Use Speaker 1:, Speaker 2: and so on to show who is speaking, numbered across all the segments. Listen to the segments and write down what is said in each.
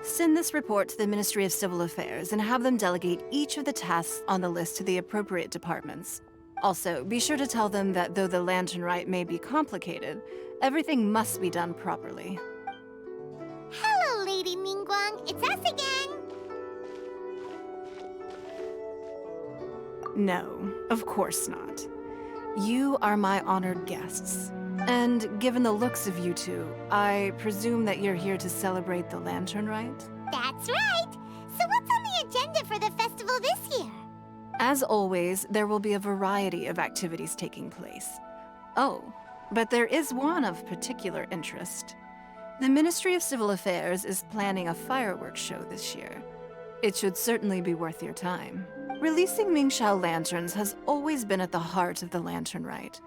Speaker 1: Send this report to the Ministry of Civil Affairs and have them delegate each of the tasks on the list to the appropriate departments. Also, be sure to tell them that though the lantern rite may be complicated, everything must be done properly.
Speaker 2: Hello, Lady Ningguang. It's us again.
Speaker 1: No, of course not. You are my honored guests. And given the looks of you two, I presume that you're here to celebrate the lantern rite?
Speaker 2: That's right. So what's on the agenda for the festival this year?
Speaker 1: As always, there will be a variety of activities taking place. Oh, but there is one of particular interest. The Ministry of Civil Affairs is planning a fireworks show this year. It should certainly be worth your time. Releasing Mingxiao lanterns has always been at the heart of the lantern rite.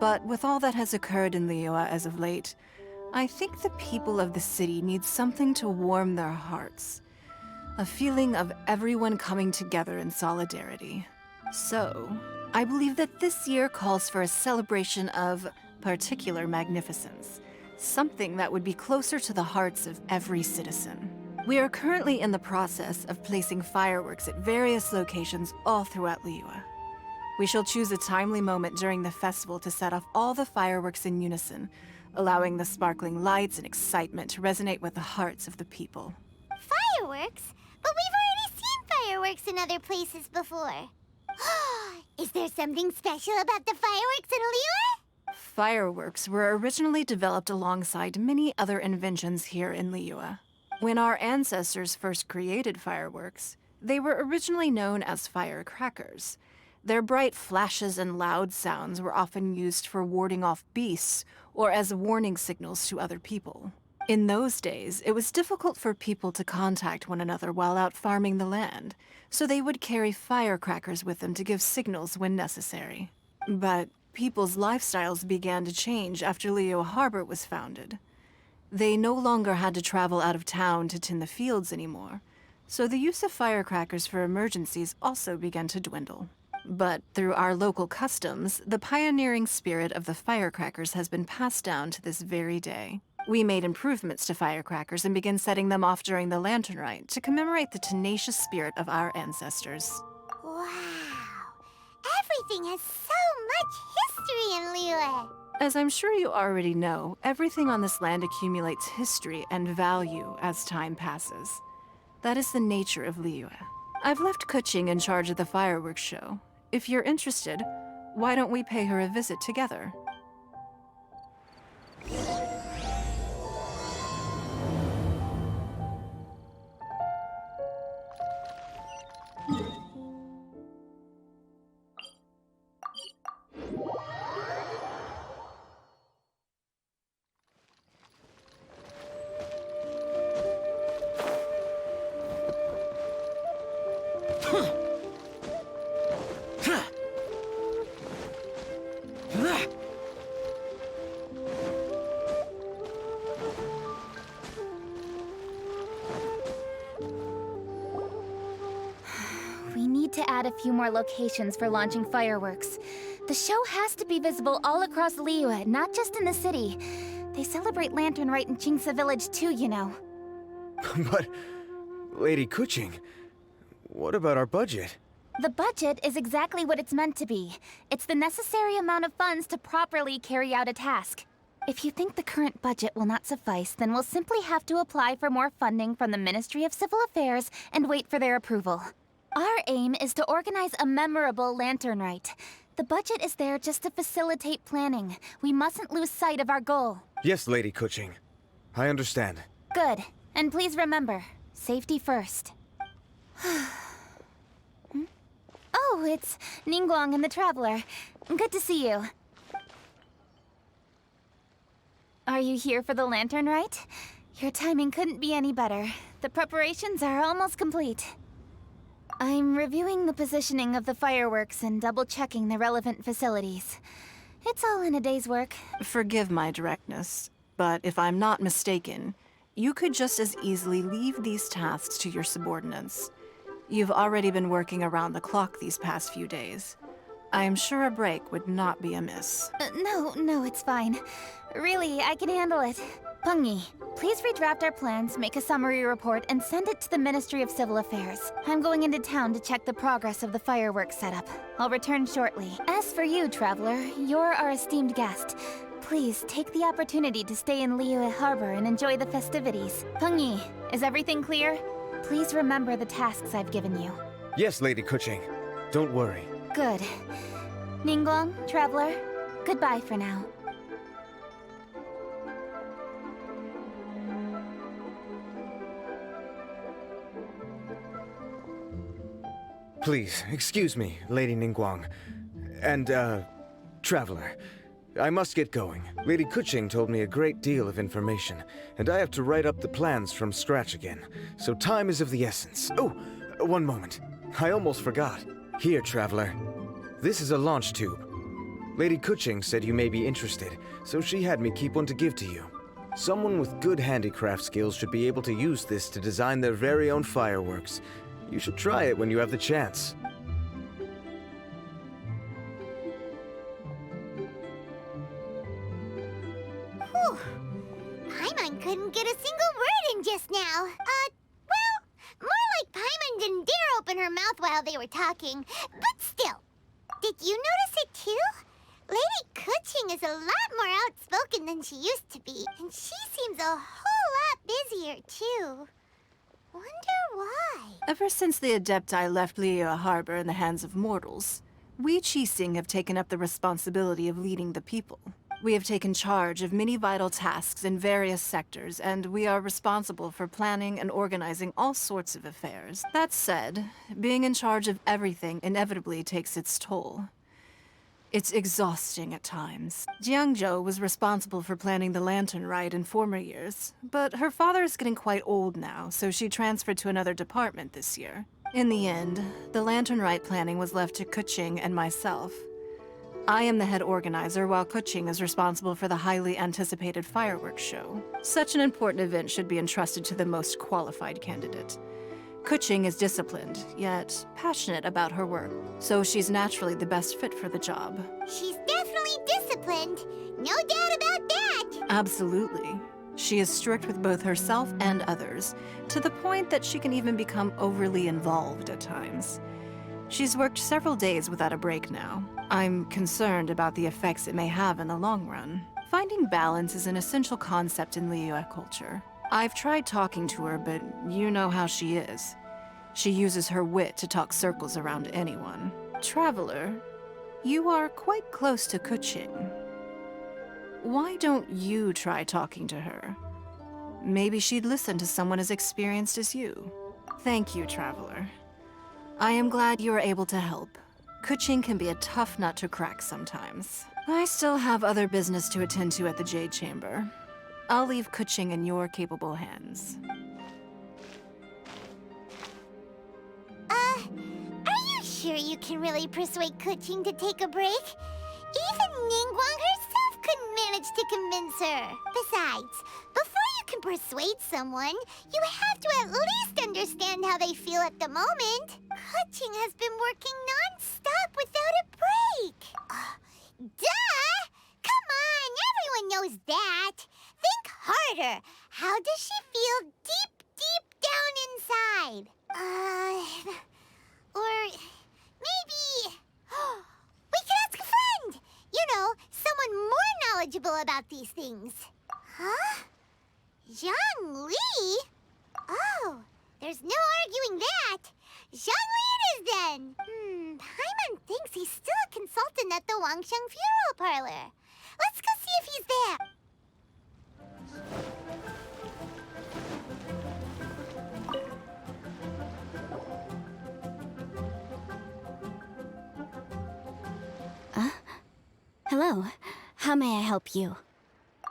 Speaker 1: But with all that has occurred in Liyue as of late, I think the people of the city need something to warm their hearts. A feeling of everyone coming together in solidarity. So, I believe that this year calls for a celebration of particular magnificence. Something that would be closer to the hearts of every citizen. We are currently in the process of placing fireworks at various locations all throughout Liyue. We shall choose a timely moment during the festival to set off all the fireworks in unison, allowing the sparkling lights and excitement to resonate with the hearts of the people.
Speaker 2: Fireworks? But we've already seen fireworks in other places before. Is there something special about the fireworks in Liyue?
Speaker 1: Fireworks were originally developed alongside many other inventions here in Liyue. When our ancestors first created fireworks, they were originally known as firecrackers. Their bright flashes and loud sounds were often used for warding off beasts or as warning signals to other people. In those days, it was difficult for people to contact one another while out farming the land, so they would carry firecrackers with them to give signals when necessary. But people's lifestyles began to change after Liyue Harbor was founded. They no longer had to travel out of town to tend the fields anymore, so the use of firecrackers for emergencies also began to dwindle. But through our local customs, the pioneering spirit of the firecrackers has been passed down to this very day. We made improvements to firecrackers and began setting them off during the lantern rite to commemorate the tenacious spirit of our ancestors.
Speaker 2: Wow. Everything has so much history in Liyue.
Speaker 1: As I'm sure you already know, everything on this land accumulates history and value as time passes. That is the nature of Liyue. I've left Kuching in charge of the fireworks show. If you're interested, why don't we pay her a visit together?
Speaker 3: We need to add a few more locations for launching fireworks. The show has to be visible all across Liyue, not just in the city. They celebrate Lantern Rite in Jingsa Village too, you know.
Speaker 4: But, Lady Kuching, what about our budget?
Speaker 3: The budget is exactly what it's meant to be. It's the necessary amount of funds to properly carry out a task. If you think the current budget will not suffice, then we'll simply have to apply for more funding from the Ministry of Civil Affairs and wait for their approval. Our aim is to organize a memorable Lantern Rite. The budget is there just to facilitate planning. We mustn't lose sight of our goal.
Speaker 4: Yes, Lady Kuching. I understand.
Speaker 3: Good. And please remember, safety first. Oh, it's Ningguang and the Traveler. Good to see you. Are you here for the Lantern Rite? Your timing couldn't be any better. The preparations are almost complete. I'm reviewing the positioning of the fireworks and double-checking the relevant facilities. It's all in a day's work.
Speaker 1: Forgive my directness, but if I'm not mistaken, you could just as easily leave these tasks to your subordinates. You've already been working around the clock these past few days. I am sure a break would not be amiss.
Speaker 3: No, it's fine. Really, I can handle it. Pengyi, please redraft our plans, make a summary report, and send it to the Ministry of Civil Affairs. I'm going into town to check the progress of the fireworks setup. I'll return shortly. As for you, Traveler, you're our esteemed guest. Please take the opportunity to stay in Liyue Harbor and enjoy the festivities. Pengyi, is everything clear? Please remember the tasks I've given you.
Speaker 4: Yes, Lady Kuching. Don't worry.
Speaker 3: Good. Ningguang, Traveler, goodbye for now.
Speaker 4: Please, excuse me, Lady Ningguang. And, Traveler. I must get going. Lady Kuching told me a great deal of information, and I have to write up the plans from scratch again, so time is of the essence. Oh, one moment. I almost forgot. Here, Traveler. This is a launch tube. Lady Kuching said you may be interested, so she had me keep one to give to you. Someone with good handicraft skills should be able to use this to design their very own fireworks. You should try it when you have the chance.
Speaker 2: Whew. Paimon couldn't get a single word in just now. Well, more like Paimon didn't dare open her mouth while they were talking. But still, did you notice it too? Lady Kuching is a lot more outspoken than she used to be, and she seems a whole lot busier too. Wonder why?
Speaker 1: Ever since the Adepti left Liyue Harbor in the hands of mortals, we Qixing have taken up the responsibility of leading the people. We have taken charge of many vital tasks in various sectors, and we are responsible for planning and organizing all sorts of affairs. That said, being in charge of everything inevitably takes its toll. It's exhausting at times. Jiangzhou was responsible for planning the lantern ride in former years, but her father is getting quite old now, so she transferred to another department this year. In the end, the lantern ride planning was left to Kuching and myself. I am the head organizer, while Kuching is responsible for the highly anticipated fireworks show. Such an important event should be entrusted to the most qualified candidate. Kuching is disciplined, yet passionate about her work, so she's naturally the best fit for the job.
Speaker 2: She's definitely disciplined. No doubt about that.
Speaker 1: Absolutely. She is strict with both herself and others, to the point that she can even become overly involved at times. She's worked several days without a break now. I'm concerned about the effects it may have in the long run. Finding balance is an essential concept in Liyue culture. I've tried talking to her, but you know how she is. She uses her wit to talk circles around anyone. Traveler, you are quite close to Kuching. Why don't you try talking to her? Maybe she'd listen to someone as experienced as you. Thank you, Traveler. I am glad you are able to help. Kuching can be a tough nut to crack sometimes. I still have other business to attend to at the Jade Chamber. I'll leave Kuching in your capable hands.
Speaker 2: Are you sure you can really persuade Kuching to take a break? Even Ningguang herself couldn't manage to convince her. Besides, before you can persuade someone, you have to at least understand how they feel at the moment. Kuching has been working non-stop without a break. Duh! Come on, everyone knows that. Think harder. How does she feel deep down inside? Or maybe we could ask a friend. You know, someone more knowledgeable about these things. Huh? Zhang Li? Oh, there's no arguing that. Zhang Li it is then. Paimon thinks he's still a consultant at the Wangsheng Funeral Parlor. Let's go see if he's there.
Speaker 5: Hello. How may I help you?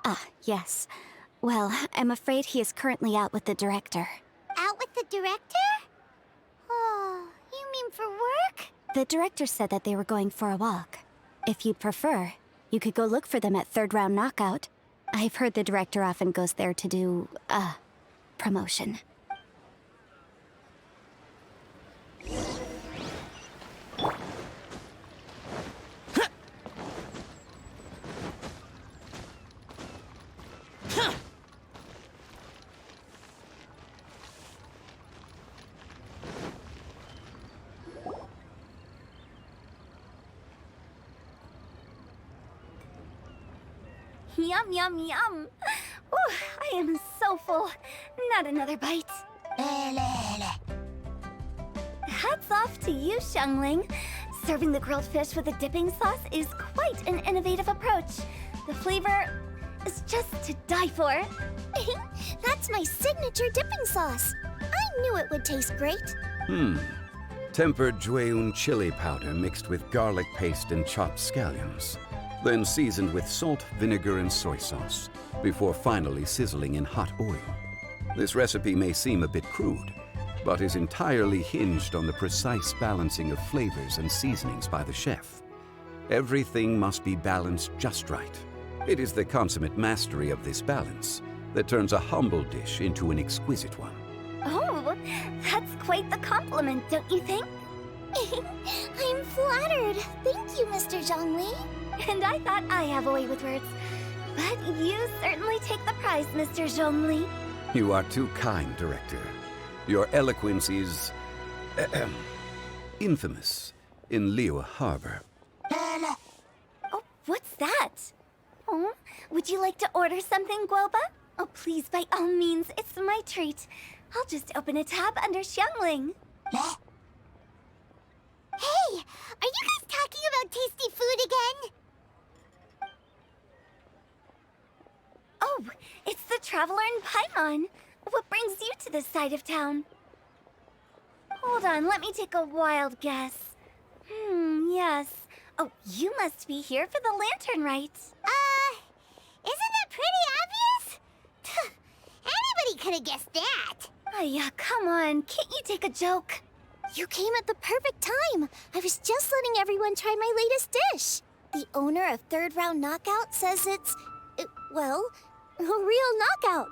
Speaker 5: Ah, yes. Well, I'm afraid he is currently out with the director.
Speaker 2: Out with the director? Oh, you mean for work?
Speaker 5: The director said that they were going for a walk. If you'd prefer, you could go look for them at third round knockout. I've heard the director often goes there to do, promotion.
Speaker 3: Yum, yum, yum. Ooh, I am so full. Not another bite. Hats off to you, Xiangling. Serving the grilled fish with a dipping sauce is quite an innovative approach. The flavor is just to die for.
Speaker 2: That's my signature dipping sauce. I knew it would taste great.
Speaker 6: Tempered Jueyun chili powder mixed with garlic paste and chopped scallions. Then seasoned with salt, vinegar, and soy sauce, before finally sizzling in hot oil. This recipe may seem a bit crude, but is entirely hinged on the precise balancing of flavors and seasonings by the chef. Everything must be balanced just right. It is the consummate mastery of this balance that turns a humble dish into an exquisite one.
Speaker 3: Oh, that's quite the compliment, don't you think?
Speaker 2: I'm flattered. Thank you, Mr. Zhongli.
Speaker 3: And I thought I have a way with words. But you certainly take the prize, Mr. Zhongli.
Speaker 6: You are too kind, Director. Your eloquence is infamous in Liyue Harbor.
Speaker 3: Oh, what's that? Oh, would you like to order something, Guoba? Oh, please, by all means, it's my treat. I'll just open a tab under Xiangling.
Speaker 2: Hey, are you guys talking about tasty food again?
Speaker 3: Oh, it's the Traveler in Paimon. What brings you to this side of town? Hold on, let me take a wild guess. Yes. Oh, you must be here for the lantern rites.
Speaker 2: Isn't that pretty obvious? Anybody could have guessed that.
Speaker 3: Oh, yeah, come on. Can't you take a joke?
Speaker 2: You came at the perfect time. I was just letting everyone try my latest dish. The owner of Third Round Knockout says it's, well, a real knockout.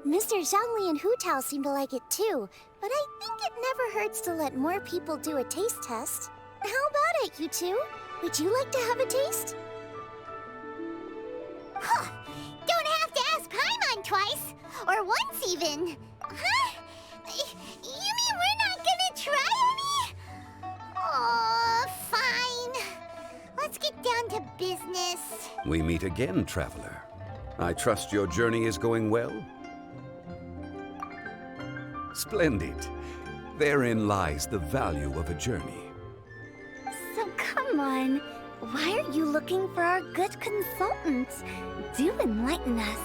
Speaker 2: Mr. Zhongli and Hu Tao seem to like it too, but I think it never hurts to let more people do a taste test. How about it, you two? Would you like to have a taste? Huh! Don't have to ask Paimon twice, or once even. Huh? You mean we're not gonna try any? Oh, fine. Let's get down to business.
Speaker 6: We meet again, Traveler. I trust your journey is going well? Splendid. Therein lies the value of a journey.
Speaker 3: So come on. Why are you looking for our good consultant? Do enlighten us.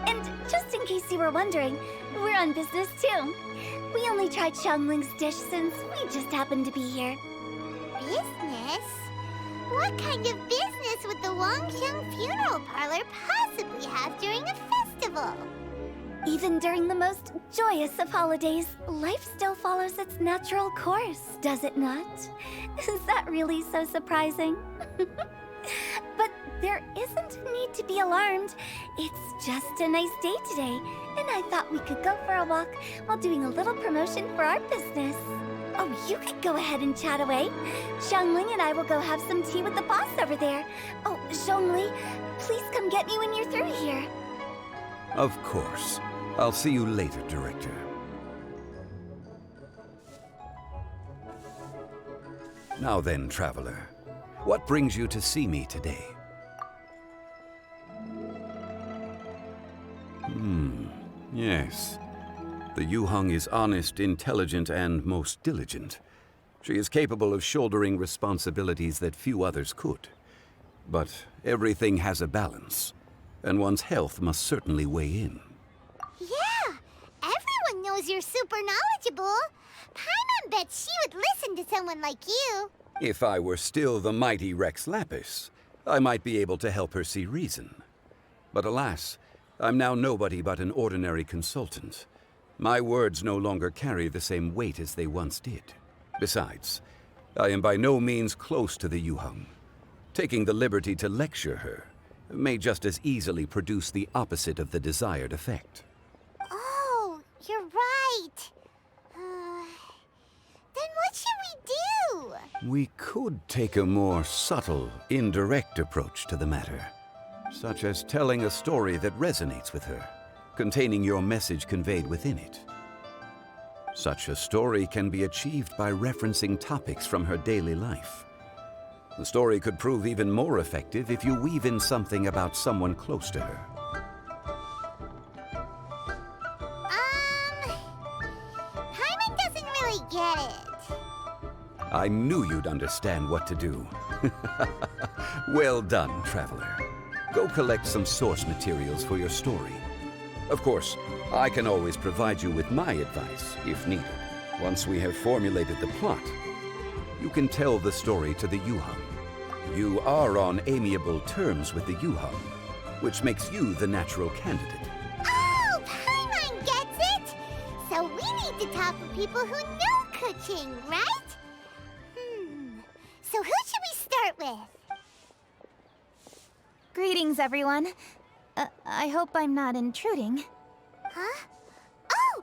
Speaker 3: And just in case you were wondering, we're on business too. We only tried Xiangling's dish since we just happened to be here.
Speaker 2: Business? What kind of business would the Wangxiang Funeral Parlor possibly have during a festival?
Speaker 3: Even during the most joyous of holidays, life still follows its natural course, does it not? Is that really so surprising? But there isn't a need to be alarmed. It's just a nice day today, and I thought we could go for a walk while doing a little promotion for our business. Oh, you could go ahead and chat away. Xiangling and I will go have some tea with the boss over there. Oh, Zhongli, please come get me when you're through here.
Speaker 6: Of course. I'll see you later, Director. Now then, Traveler, what brings you to see me today? Yes. The Yuheng is honest, intelligent, and most diligent. She is capable of shouldering responsibilities that few others could. But everything has a balance, and one's health must certainly weigh in.
Speaker 2: Yeah, everyone knows you're super knowledgeable. Paimon bets she would listen to someone like you.
Speaker 6: If I were still the mighty Rex Lapis, I might be able to help her see reason. But alas, I'm now nobody but an ordinary consultant. My words no longer carry the same weight as they once did. Besides, I am by no means close to the Yuheng. Taking the liberty to lecture her may just as easily produce the opposite of the desired effect.
Speaker 2: Oh, you're right. Then what should we do?
Speaker 6: We could take a more subtle, indirect approach to the matter, such as telling a story that resonates with her, containing your message conveyed within it. Such a story can be achieved by referencing topics from her daily life. The story could prove even more effective if you weave in something about someone close to her.
Speaker 2: Paimon doesn't really get it.
Speaker 6: I knew you'd understand what to do. Well done, Traveler. Go collect some source materials for your story. Of course, I can always provide you with my advice, if needed. Once we have formulated the plot, you can tell the story to the Yuheng. You are on amiable terms with the Yuheng, which makes you the natural candidate.
Speaker 2: Oh, Paimon gets it! So we need to talk with people who know Kuching, right? So who should we start with?
Speaker 3: Greetings, everyone. I hope I'm not intruding.
Speaker 2: Huh? Oh!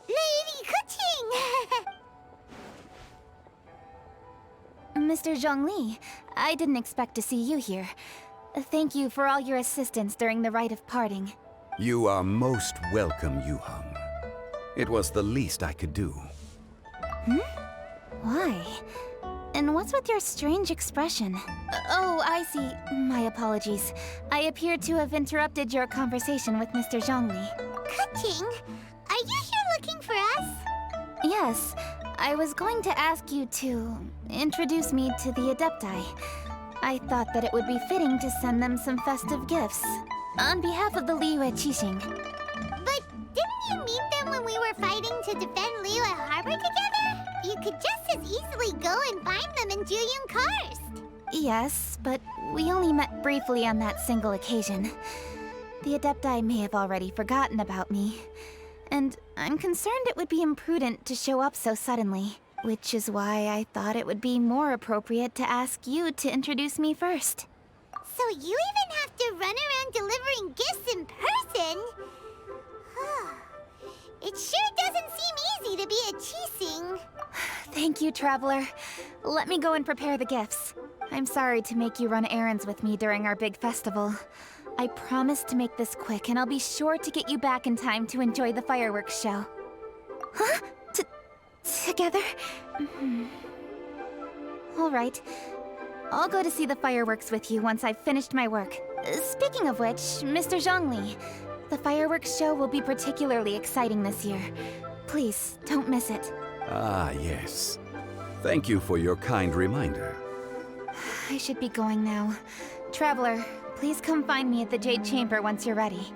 Speaker 2: Lady Kuching!
Speaker 3: Mr. Zhongli, I didn't expect to see you here. Thank you for all your assistance during the rite of parting.
Speaker 6: You are most welcome, Yuheng. It was the least I could do.
Speaker 3: Why? And what's with your strange expression? Oh, I see. My apologies. I appear to have interrupted your conversation with Mr. Zhongli.
Speaker 2: Kuching, are you here looking for us?
Speaker 3: Yes, I was going to ask you to introduce me to the Adepti. I thought that it would be fitting to send them some festive gifts. On behalf of the Liyue Qixing.
Speaker 2: But didn't you meet them when we were fighting to defend Liyue Harbor together? You could just as easily go and find them in Juyun Karst.
Speaker 3: Yes, but we only met briefly on that single occasion. The Adepti may have already forgotten about me. And I'm concerned it would be imprudent to show up so suddenly. Which is why I thought it would be more appropriate to ask you to introduce me first.
Speaker 2: So you even have to run around delivering gifts in person? It sure doesn't seem easy to be a Qixing.
Speaker 3: Thank you, Traveler. Let me go and prepare the gifts. I'm sorry to make you run errands with me during our big festival. I promise to make this quick, and I'll be sure to get you back in time to enjoy the fireworks show. Huh? Together? All right. I'll go to see the fireworks with you once I've finished my work. Speaking of which, Mr. Zhongli, the fireworks show will be particularly exciting this year. Please, don't miss it.
Speaker 6: Ah, yes. Thank you for your kind reminder.
Speaker 3: I should be going now. Traveler, please come find me at the Jade Chamber once you're ready.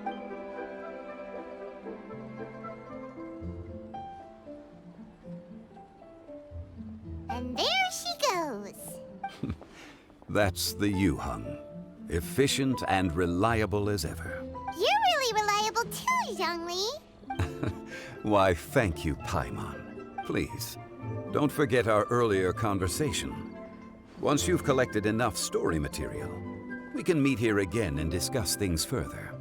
Speaker 2: And there she goes.
Speaker 6: That's the Yuheng. Efficient and reliable as ever.
Speaker 2: You're really reliable too, Zhongli.
Speaker 6: Why, thank you, Paimon. Please, don't forget our earlier conversation. Once you've collected enough story material, we can meet here again and discuss things further.